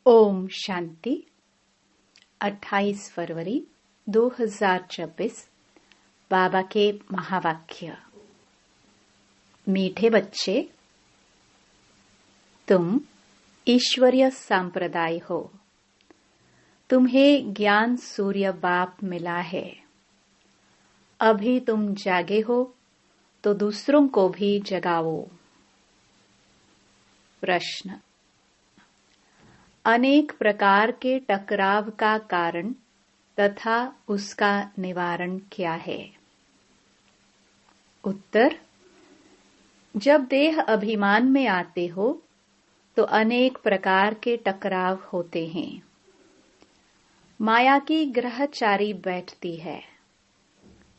ओम शांति। 28 फरवरी 2026 बाबा के महावाक्य। मीठे बच्चे, तुम ईश्वरीय संप्रदाय हो। तुम्हें ज्ञान सूर्य बाप मिला है। अभी तुम जागे हो तो दूसरों को भी जगाओ। प्रश्न: अनेक प्रकार के टकराव का कारण तथा उसका निवारण क्या है? उत्तर: जब देह अभिमान में आते हो तो अनेक प्रकार के टकराव होते हैं। माया की ग्रहचारी बैठती है।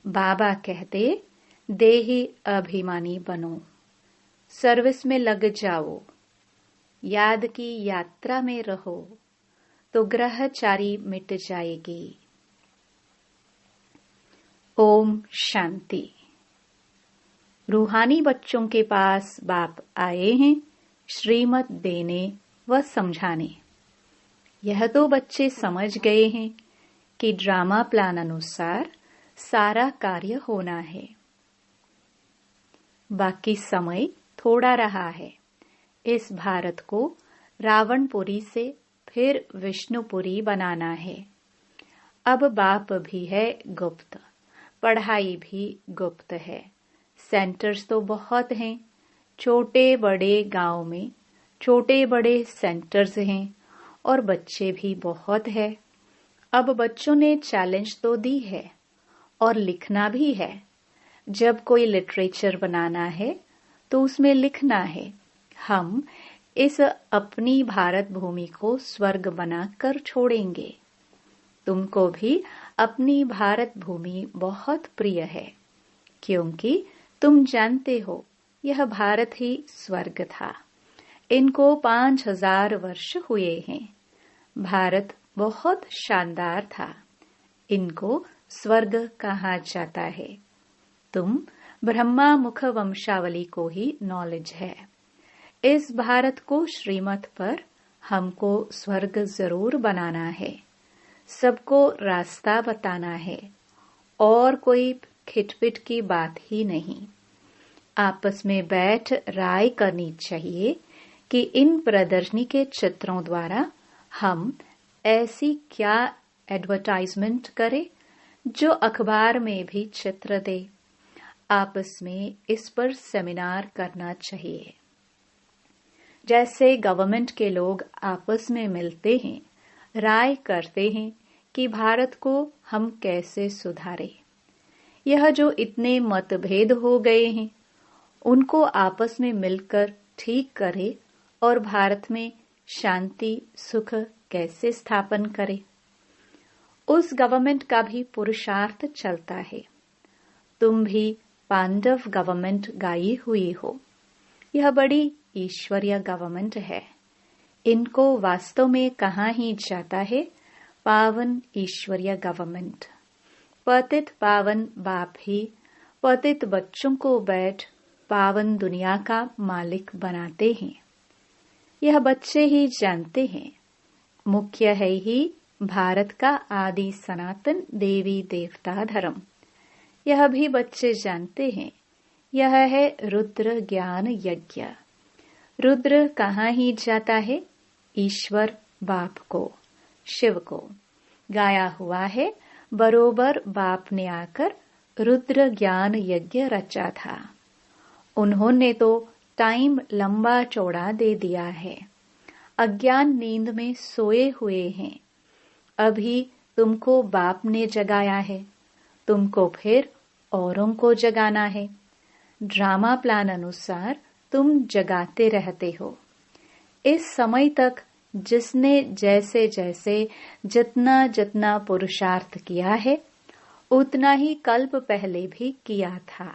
बाबा कहते, देही अभिमानी बनो, सर्विस में लग जाओ, याद की यात्रा में रहो तो ग्रहचारी मिट जाएगी। ओम शांति। रूहानी बच्चों के पास बाप आए हैं श्रीमत देने व समझाने। यह तो बच्चे समझ गए हैं कि ड्रामा प्लान अनुसार सारा कार्य होना है। बाकी समय थोड़ा रहा है। इस भारत को रावणपुरी से फिर विष्णुपुरी बनाना है। अब बाप भी है गुप्त, पढ़ाई भी गुप्त है। सेंटर्स तो बहुत हैं, छोटे बड़े गांव में छोटे बड़े सेंटर्स हैं और बच्चे भी बहुत है। अब बच्चों ने चैलेंज तो दी है और लिखना भी है। जब कोई लिटरेचर बनाना है तो उसमें लिखना है, हम इस अपनी भारत भूमि को स्वर्ग बनाकर छोड़ेंगे। तुमको भी अपनी भारत भूमि बहुत प्रिय है, क्योंकि तुम जानते हो यह भारत ही स्वर्ग था। इनको 5000 वर्ष हुए हैं। भारत बहुत शानदार था। इनको स्वर्ग कहा जाता है। तुम ब्रह्मा मुख वंशावली को ही नॉलेज है। इस भारत को श्रीमत पर हमको स्वर्ग जरूर बनाना है। सबको रास्ता बताना है और कोई खिटपिट की बात ही नहीं। आपस में बैठ राय करनी चाहिए कि इन प्रदर्शनी के चित्रों द्वारा हम ऐसी क्या एडवर्टाइजमेंट करें जो अखबार में भी चित्र दे। आपस में इस पर सेमिनार करना चाहिए। जैसे गवर्नमेंट के लोग आपस में मिलते हैं, राय करते हैं कि भारत को हम कैसे सुधारें। यह जो इतने मतभेद हो गए हैं, उनको आपस में मिलकर ठीक करें और भारत में शांति सुख कैसे स्थापन करें। उस गवर्नमेंट का भी पुरुषार्थ चलता है। तुम भी पांडव गवर्नमेंट गाई हुई हो। यह बड़ी ईश्वरीय गवर्नमेंट है। इनको वास्तव में कहा ही जाता है पावन ईश्वरीय गवर्नमेंट। पतित पावन बाप ही पतित बच्चों को बैठ पावन दुनिया का मालिक बनाते हैं। यह बच्चे ही जानते हैं। मुख्य है ही भारत का आदि सनातन देवी देवता धर्म। यह भी बच्चे जानते हैं। यह है रुद्र ज्ञान यज्ञ। रुद्र कहाँ ही जाता है? ईश्वर बाप को, शिव को गाया हुआ है। बरोबर बाप ने आकर रुद्र ज्ञान यज्ञ रचा था। उन्होंने तो टाइम लंबा चौड़ा दे दिया है। अज्ञान नींद में सोए हुए हैं। अभी तुमको बाप ने जगाया है। तुमको फिर औरों को जगाना है। ड्रामा प्लान अनुसार तुम जगाते रहते हो। इस समय तक जिसने जैसे जैसे जितना जितना पुरुषार्थ किया है, उतना ही कल्प पहले भी किया था।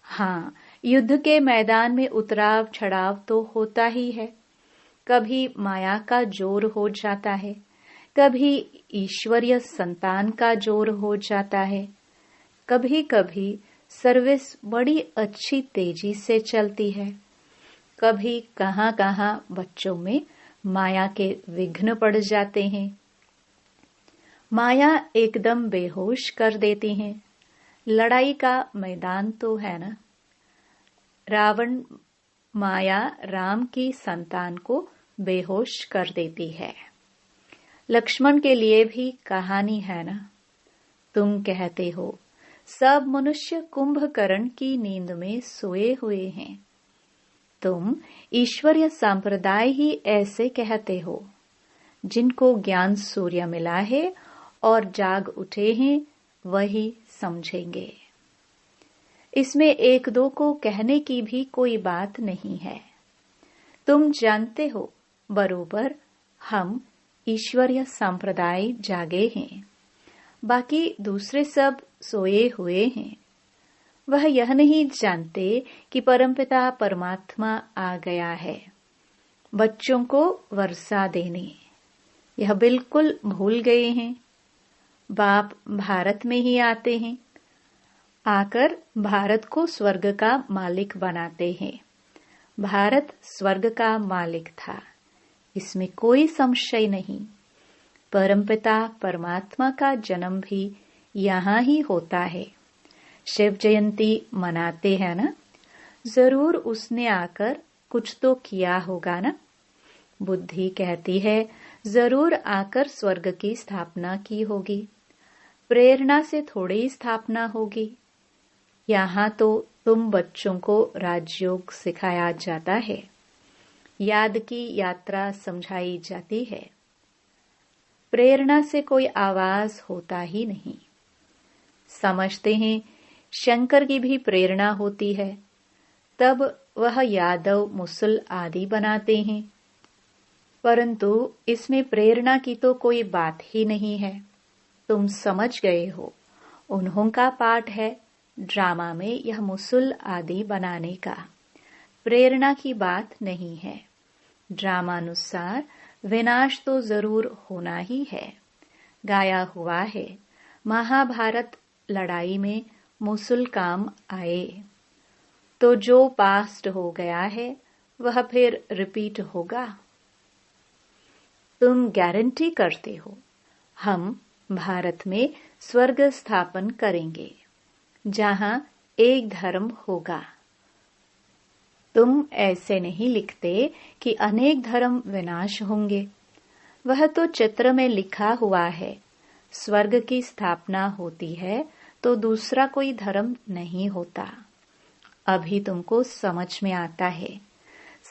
हाँ, युद्ध के मैदान में उतराव चढ़ाव तो होता ही है। कभी माया का जोर हो जाता है, कभी ईश्वरीय संतान का जोर हो जाता है। कभी कभी सर्विस बड़ी अच्छी तेजी से चलती है। कभी कहाँ कहाँ बच्चों में माया के विघ्न पड़ जाते हैं। माया एकदम बेहोश कर देती है। लड़ाई का मैदान तो है ना। रावण माया राम की संतान को बेहोश कर देती है। लक्ष्मण के लिए भी कहानी है ना। तुम कहते हो सब मनुष्य कुंभकर्ण की नींद में सोए हुए हैं। तुम ईश्वरीय संप्रदाय ही ऐसे कहते हो। जिनको ज्ञान सूर्य मिला है और जाग उठे हैं वही समझेंगे। इसमें एक दो को कहने की भी कोई बात नहीं है। तुम जानते हो बरोबर हम ईश्वरीय संप्रदाय जागे हैं, बाकी दूसरे सब सोए हुए हैं। वह यह नहीं जानते कि परमपिता परमात्मा आ गया है बच्चों को वर्षा देने। यह बिल्कुल भूल गए हैं। बाप भारत में ही आते हैं, आकर भारत को स्वर्ग का मालिक बनाते हैं। भारत स्वर्ग का मालिक था, इसमें कोई संशय नहीं। परमपिता परमात्मा का जन्म भी यहाँ ही होता है। शिव जयंती मनाते हैं ना, जरूर उसने आकर कुछ तो किया होगा ना। बुद्धि कहती है जरूर आकर स्वर्ग की स्थापना की होगी। प्रेरणा से थोड़ी स्थापना होगी। यहाँ तो तुम बच्चों को राजयोग सिखाया जाता है, याद की यात्रा समझाई जाती है। प्रेरणा से कोई आवाज होता ही नहीं। समझते हैं शंकर की भी प्रेरणा होती है, तब वह यादव मुसल आदि बनाते हैं। परंतु इसमें प्रेरणा की तो कोई बात ही नहीं है। तुम समझ गए हो, उन्हों का पाठ है ड्रामा में यह मुसल आदि बनाने का। प्रेरणा की बात नहीं है। ड्रामानुसार विनाश तो जरूर होना ही है। गाया हुआ है महाभारत लड़ाई में मुसल काम आए, तो जो पास्ट हो गया है वह फिर रिपीट होगा। तुम गारंटी करते हो हम भारत में स्वर्ग स्थापन करेंगे जहां एक धर्म होगा। तुम ऐसे नहीं लिखते कि अनेक धर्म विनाश होंगे। वह तो चित्र में लिखा हुआ है। स्वर्ग की स्थापना होती है तो दूसरा कोई धर्म नहीं होता। अभी तुमको समझ में आता है।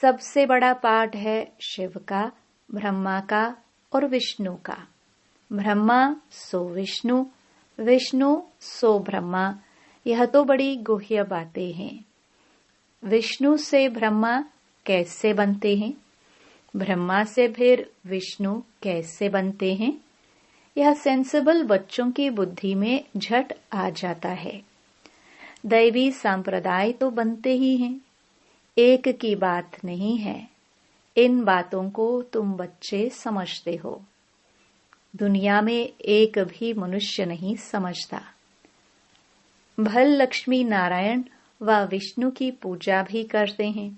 सबसे बड़ा पाठ है शिव का, ब्रह्मा का और विष्णु का। ब्रह्मा सो विष्णु, विष्णु सो ब्रह्मा। यह तो बड़ी गुह्य बातें हैं। विष्णु से ब्रह्मा कैसे बनते हैं, ब्रह्मा से फिर विष्णु कैसे बनते हैं, यह सेंसिबल बच्चों की बुद्धि में झट आ जाता है। दैवी संप्रदाय तो बनते ही हैं, एक की बात नहीं है। इन बातों को तुम बच्चे समझते हो, दुनिया में एक भी मनुष्य नहीं समझता। भल लक्ष्मी नारायण व विष्णु की पूजा भी करते हैं,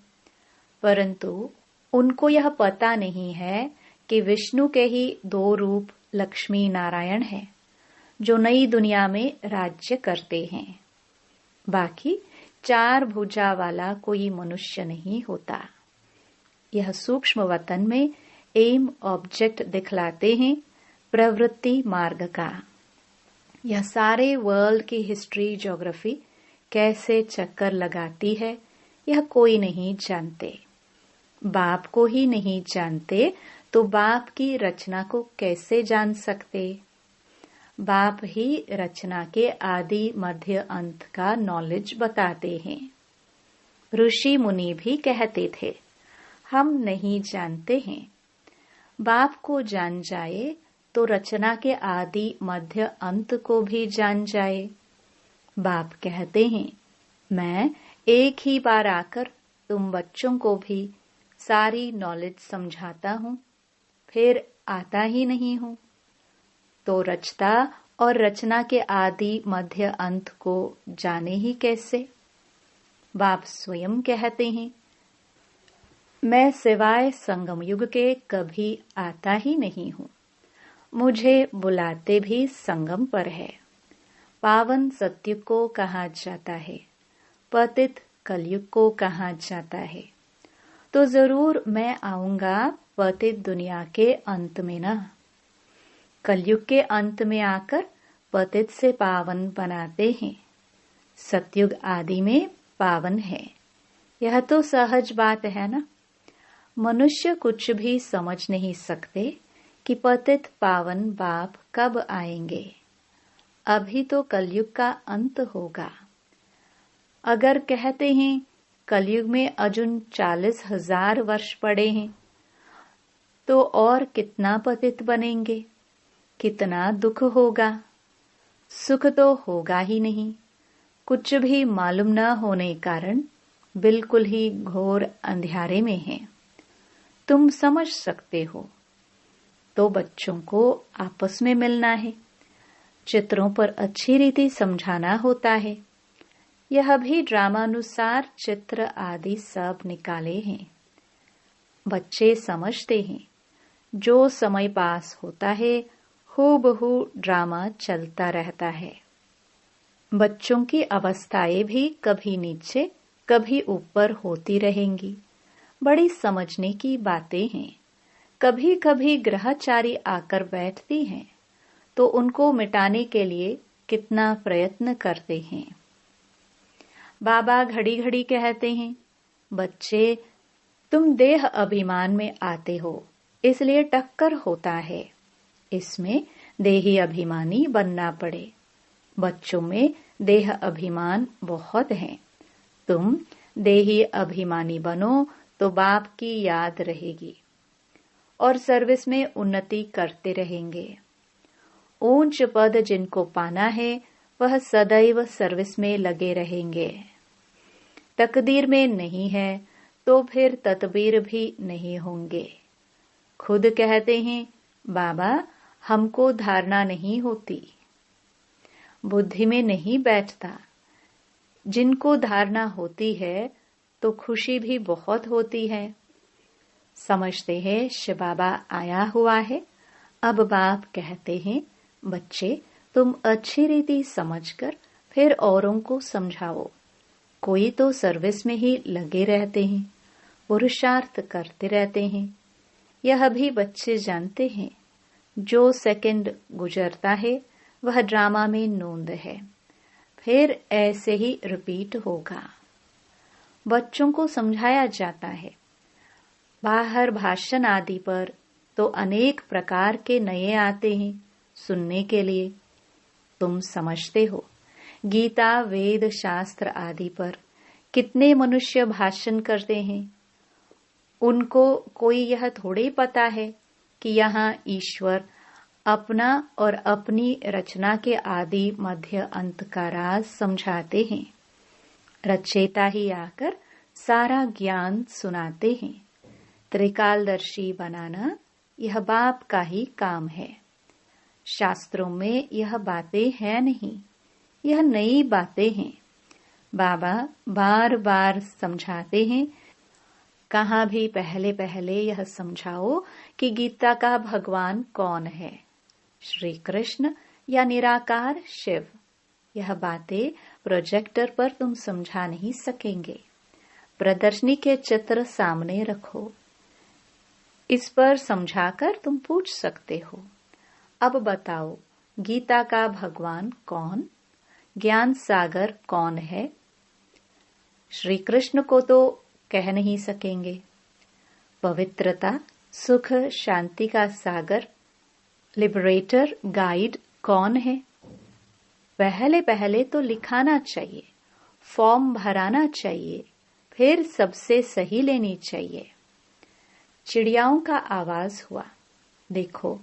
परंतु उनको यह पता नहीं है कि विष्णु के ही दो रूप लक्ष्मी नारायण हैं, जो नई दुनिया में राज्य करते हैं। बाकी चार भुजा वाला कोई मनुष्य नहीं होता। यह सूक्ष्म वतन में एम ऑब्जेक्ट दिखलाते हैं प्रवृत्ति मार्ग का। यह सारे वर्ल्ड की हिस्ट्री ज्योग्राफी कैसे चक्कर लगाती है यह कोई नहीं जानते। बाप को ही नहीं जानते तो बाप की रचना को कैसे जान सकते। बाप ही रचना के आदि मध्य अंत का नॉलेज बताते हैं। ऋषि मुनि भी कहते थे हम नहीं जानते हैं। बाप को जान जाए तो रचना के आदि मध्य अंत को भी जान जाए। बाप कहते हैं मैं एक ही बार आकर तुम बच्चों को भी सारी नॉलेज समझाता हूँ, फिर आता ही नहीं हूँ। तो रचता और रचना के आदि मध्य अंत को जाने ही कैसे। बाप स्वयं कहते हैं मैं सिवाय संगम युग के कभी आता ही नहीं हूँ। मुझे बुलाते भी संगम पर है। पावन सतयुग को कहा जाता है, पतित कलयुग को कहा जाता है। तो जरूर मैं आऊंगा पतित दुनिया के अंत में ना। कलयुग के अंत में आकर पतित से पावन बनाते हैं। सतयुग आदि में पावन है। यह तो सहज बात है ना। मनुष्य कुछ भी समझ नहीं सकते कि पतित पावन बाप कब आएंगे। अभी तो कलयुग का अंत होगा। अगर कहते हैं कलयुग में अजुन 40,000 वर्ष पड़े हैं, तो और कितना पतित बनेंगे, कितना दुख होगा। सुख तो होगा ही नहीं। कुछ भी मालूम न होने कारण बिल्कुल ही घोर अंधियारे में है। तुम समझ सकते हो। तो बच्चों को आपस में मिलना है, चित्रों पर अच्छी रीति समझाना होता है। यह भी ड्रामानुसार चित्र आदि सब निकाले हैं। बच्चे समझते हैं। जो समय पास होता है हूबहू ड्रामा चलता रहता है। बच्चों की अवस्थाएं भी कभी नीचे कभी ऊपर होती रहेंगी। बड़ी समझने की बातें हैं। कभी कभी ग्रहचारी आकर बैठती हैं तो उनको मिटाने के लिए कितना प्रयत्न करते हैं। बाबा घड़ी घड़ी कहते हैं, बच्चे तुम देह अभिमान में आते हो, इसलिए टक्कर होता है। इसमें देही अभिमानी बनना पड़े। बच्चों में देह अभिमान बहुत है। तुम देही अभिमानी बनो तो बाप की याद रहेगी और सर्विस में उन्नति करते रहेंगे। ऊंच पद जिनको पाना है वह सदैव सर्विस में लगे रहेंगे। तकदीर में नहीं है तो फिर तदबीर भी नहीं होंगे। खुद कहते हैं, बाबा हमको धारणा नहीं होती, बुद्धि में नहीं बैठता। जिनको धारणा होती है तो खुशी भी बहुत होती है। समझते हैं शिव बाबा आया हुआ है। अब बाप कहते हैं, बच्चे तुम अच्छी रीति समझकर फिर औरों को समझाओ। कोई तो सर्विस में ही लगे रहते हैं, पुरुषार्थ करते रहते हैं। यह भी बच्चे जानते हैं। जो सेकंड गुजरता है वह ड्रामा में नोंद है। फिर ऐसे ही रिपीट होगा। बच्चों को समझाया जाता है। बाहर भाषण आदि पर तो अनेक प्रकार के नए आते हैं सुनने के लिए। तुम समझते हो, गीता वेद शास्त्र आदि पर कितने मनुष्य भाषण करते हैं। उनको कोई यह थोड़े पता है कि यहाँ ईश्वर अपना और अपनी रचना के आदि मध्य अंत का राज समझाते हैं। रचयिता ही आकर सारा ज्ञान सुनाते हैं। त्रिकालदर्शी बनाना यह बाप का ही काम है। शास्त्रों में यह बातें हैं नहीं, यह नई बातें हैं। बाबा बार बार समझाते हैं। कहाँ भी पहले पहले यह समझाओ कि गीता का भगवान कौन है, श्री कृष्ण या निराकार शिव। यह बातें प्रोजेक्टर पर तुम समझा नहीं सकेंगे। प्रदर्शनी के चित्र सामने रखो, इस पर समझाकर तुम पूछ सकते हो। अब बताओ, गीता का भगवान कौन, ज्ञान सागर कौन है? श्री कृष्ण को तो कह नहीं सकेंगे। पवित्रता, सुख, शांति का सागर, लिबरेटर, गाइड कौन है? पहले पहले तो लिखाना चाहिए, फॉर्म भराना चाहिए, फिर सबसे सही लेनी चाहिए। चिड़ियाओं का आवाज हुआ। देखो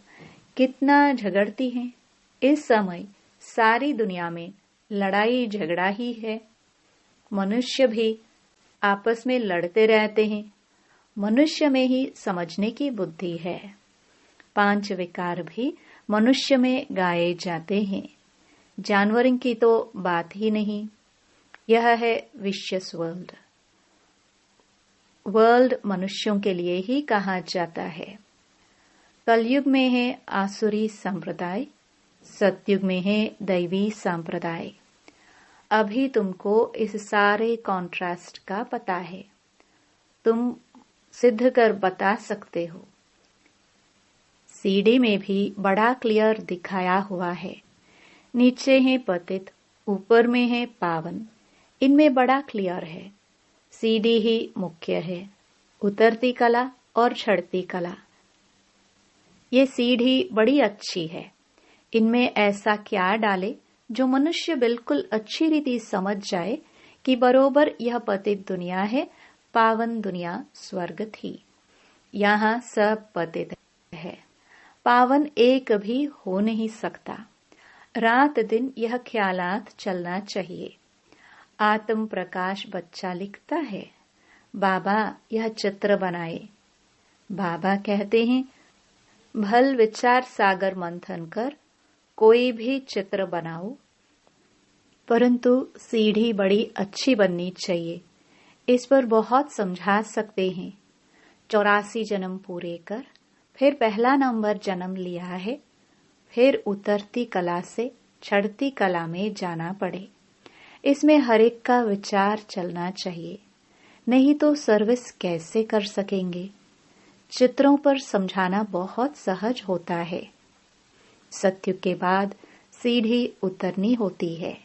कितना झगड़ती हैं। इस समय सारी दुनिया में लड़ाई झगड़ा ही है। मनुष्य भी आपस में लड़ते रहते हैं। मनुष्य में ही समझने की बुद्धि है। 5 विकार भी मनुष्य में गाए जाते हैं। जानवरों की तो बात ही नहीं। यह है विशियस वर्ल्ड। वर्ल्ड मनुष्यों के लिए ही कहा जाता है। कलयुग में है आसुरी संप्रदाय, सतयुग में है दैवी संप्रदाय। अभी तुमको इस सारे कॉन्ट्रास्ट का पता है, तुम सिद्ध कर बता सकते हो। सीडी में भी बड़ा क्लियर दिखाया हुआ है, नीचे है पतित, ऊपर में है पावन। इनमें बड़ा क्लियर है। सीडी ही मुख्य है, उतरती कला और चढ़ती कला। ये सीढ़ी बड़ी अच्छी है। इनमें ऐसा क्या डाले जो मनुष्य बिल्कुल अच्छी रीति समझ जाए कि बरोबर यह पतित दुनिया है, पावन दुनिया स्वर्ग थी। यहाँ सब पतित है, पावन एक भी हो नहीं सकता। रात दिन यह ख्यालात चलना चाहिए। आत्म प्रकाश बच्चा लिखता है, बाबा यह चित्र बनाए। बाबा कहते हैं, भल विचार सागर मंथन कर कोई भी चित्र बनाओ, परंतु सीढ़ी बड़ी अच्छी बननी चाहिए। इस पर बहुत समझा सकते हैं। 84 जन्म पूरे कर फिर पहला नंबर जन्म लिया है, फिर उतरती कला से चढ़ती कला में जाना पड़े। इसमें हर एक का विचार चलना चाहिए, नहीं तो सर्विस कैसे कर सकेंगे। चित्रों पर समझाना बहुत सहज होता है। सत्युग के बाद सीढ़ी उतरनी होती है,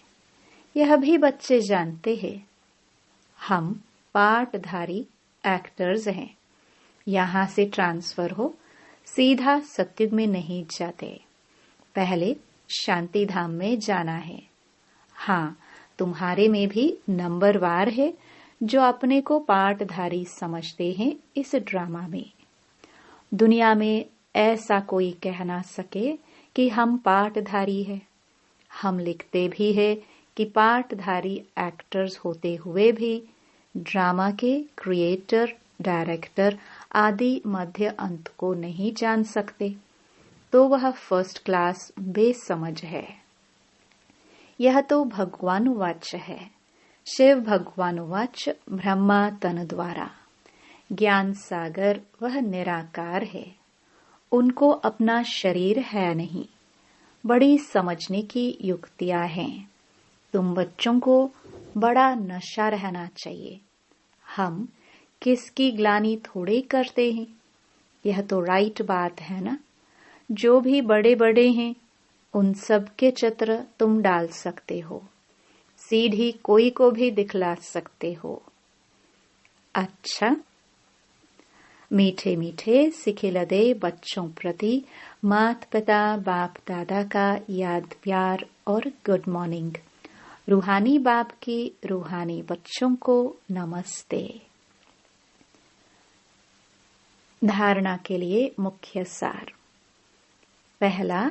यह भी बच्चे जानते हैं। हम पाठधारी एक्टर्स हैं। यहाँ से ट्रांसफर हो सीधा सत्युग में नहीं जाते, पहले शांति धाम में जाना है। हाँ, तुम्हारे में भी नंबरवार है जो अपने को पाठधारी समझते हैं। इस ड्रामा में दुनिया में ऐसा कोई कह ना सके कि हम पाठधारी है। हम लिखते भी है कि पाठधारी एक्टर्स होते हुए भी ड्रामा के क्रिएटर, डायरेक्टर आदि मध्य अंत को नहीं जान सकते, तो वह फर्स्ट क्लास बेसमझ है। यह तो भगवानुवाच है। शिव भगवानुवाच ब्रह्मा तन द्वारा। ज्ञान सागर वह निराकार है, उनको अपना शरीर है नहीं। बड़ी समझने की युक्तियां हैं। तुम बच्चों को बड़ा नशा रहना चाहिए। हम किसकी ग्लानि थोड़े करते हैं, यह तो राइट बात है ना। जो भी बड़े बड़े हैं उन सब के चित्र तुम डाल सकते हो, सीधी कोई को भी दिखला सकते हो। अच्छा, मीठे मीठे सिखिलदे बच्चों प्रति माता पिता बाप दादा का याद प्यार और गुड मॉर्निंग। रूहानी बाप की रूहानी बच्चों को नमस्ते। धारणा के लिए मुख्य सार। पहला,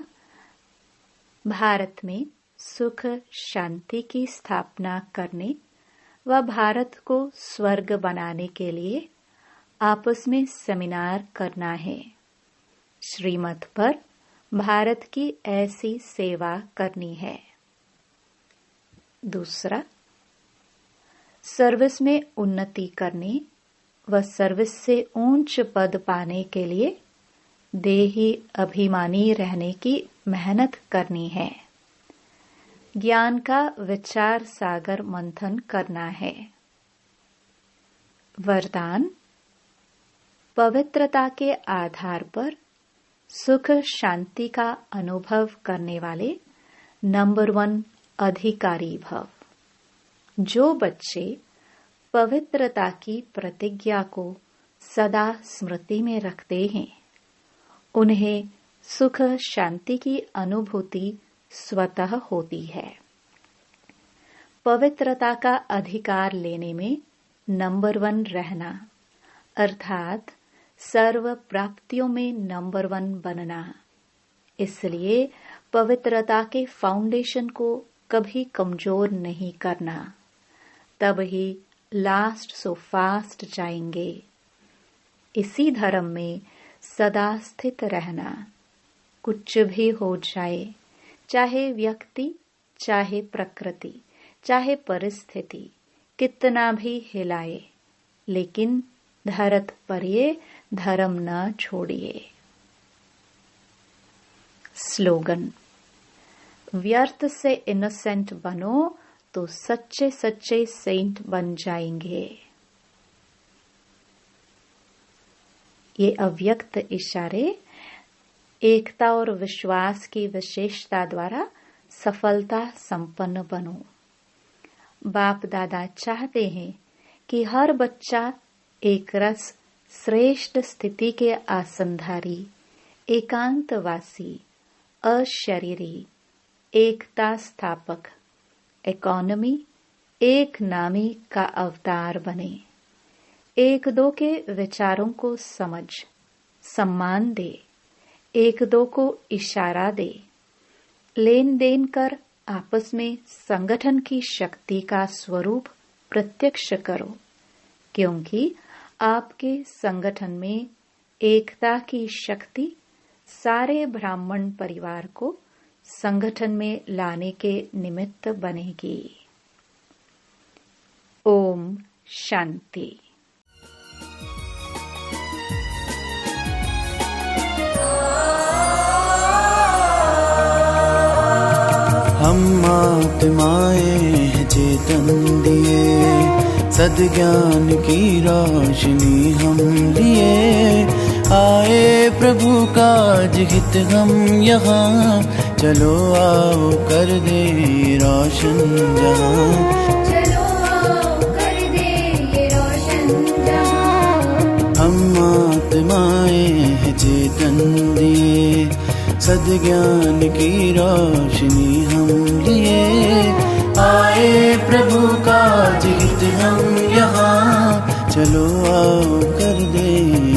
भारत में सुख शांति की स्थापना करने व भारत को स्वर्ग बनाने के लिए आपस में सेमिनार करना है। श्रीमत पर भारत की ऐसी सेवा करनी है। दूसरा, सर्विस में उन्नति करने व सर्विस से ऊंच पद पाने के लिए देही अभिमानी रहने की मेहनत करनी है। ज्ञान का विचार सागर मंथन करना है। वरदान, पवित्रता के आधार पर सुख शांति का अनुभव करने वाले नंबर 1 अधिकारी भव। जो बच्चे पवित्रता की प्रतिज्ञा को सदा स्मृति में रखते हैं, उन्हें सुख शांति की अनुभूति स्वतः होती है। पवित्रता का अधिकार लेने में नंबर 1 रहना अर्थात सर्व प्राप्तियों में नंबर 1 बनना। इसलिए पवित्रता के फाउंडेशन को कभी कमजोर नहीं करना, तब ही लास्ट सो फास्ट जाएंगे। इसी धर्म में सदा स्थित रहना। कुछ भी हो जाए, चाहे व्यक्ति, चाहे प्रकृति, चाहे परिस्थिति कितना भी हिलाए, लेकिन धरत पर ये धर्म न छोड़िए। स्लोगन, व्यर्थ से इनोसेंट बनो तो सच्चे सच्चे सेंट बन जाएंगे। ये अव्यक्त इशारे एकता और विश्वास की विशेषता द्वारा सफलता संपन्न बनो। बाप दादा चाहते हैं कि हर बच्चा एक रस श्रेष्ठ स्थिति के आसनधारी, एकांतवासी, अशरीरी, एकता स्थापक, इकोनॉमी, एक नामी का अवतार बने। एक दो के विचारों को समझ, सम्मान दे, एक दो को इशारा दे, लेन देन कर आपस में संगठन की शक्ति का स्वरूप प्रत्यक्ष करो, क्योंकि आपके संगठन में एकता की शक्ति सारे ब्राह्मण परिवार को संगठन में लाने के निमित्त बनेगी। ओम शांति। हम आत्माएं चेतन दिए, सद्ज्ञान की रोशनी हम लिए। आए प्रभु काज हित हम यहाँ, चलो आओ कर दे रोशन जहाँ। चलो आओ कर दे ये रोशन जहाँ। हम आत्माएं चेतन दिए, सद्ज्ञान की रोशनी हम लिए। आए प्रभु काज हित हम यहाँ, चलो आओ कर दे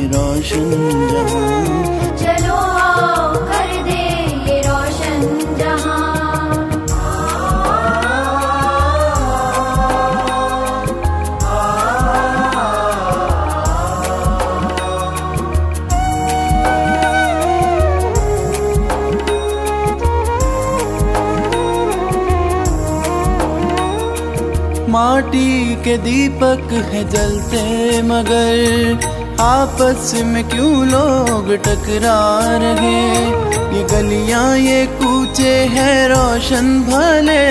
रोशन जहाँ। चलो आओ कर दे ये रोशन जहाँ। माटी के दीपक है जलते मगर, आपस में क्यों लोग टकरा रहे। ये गलियां ये कूचे हैं रोशन भले,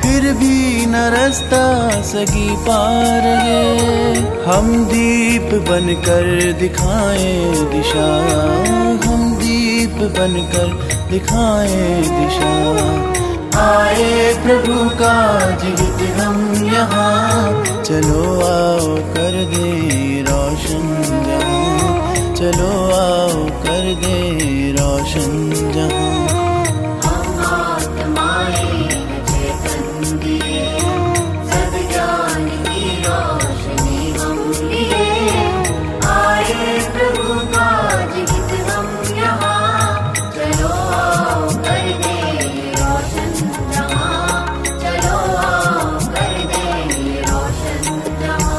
फिर भी न रास्ता सगी पार है। हम दीप बनकर दिखाएं दिशा, हम दीप बनकर दिखाएं दिशा। आए प्रभु काज हित हम यहाँ, चलो आओ कर दे रोशन जहाँ। चलो आओ कर दे रोशन जहाँ। हम आत्माएं चेतन दिए, सद्ज्ञान की रोशनी हम लिए। आए प्रभु काज हित हम यहाँ, चलो आओ कर दे रोशन जहाँ। चलो आओ कर दे रोशन जहाँ।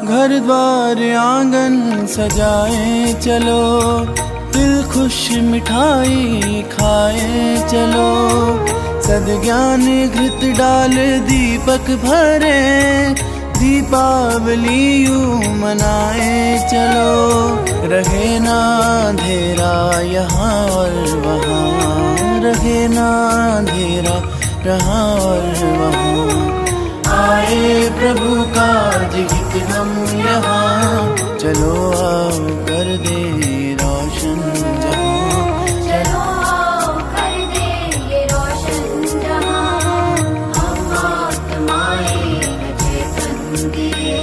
घर द्वार आंगन सजाए चलो, दिल खुश मिठाई खाए चलो। सद्ज्ञान घृत डाल दीपक भरे, दीपावली यूं मनाए चलो। रहे ना अंधेरा यहाँ और वहाँ, रहे ना अंधेरा यहाँ और वहाँ। आए प्रभु काज हित हम यहाँ, चलो आओ कर दे रोशन जहाँ। चलो आओ कर दे ये रोशन जहाँ। हम आत्माएं चेतन दिए,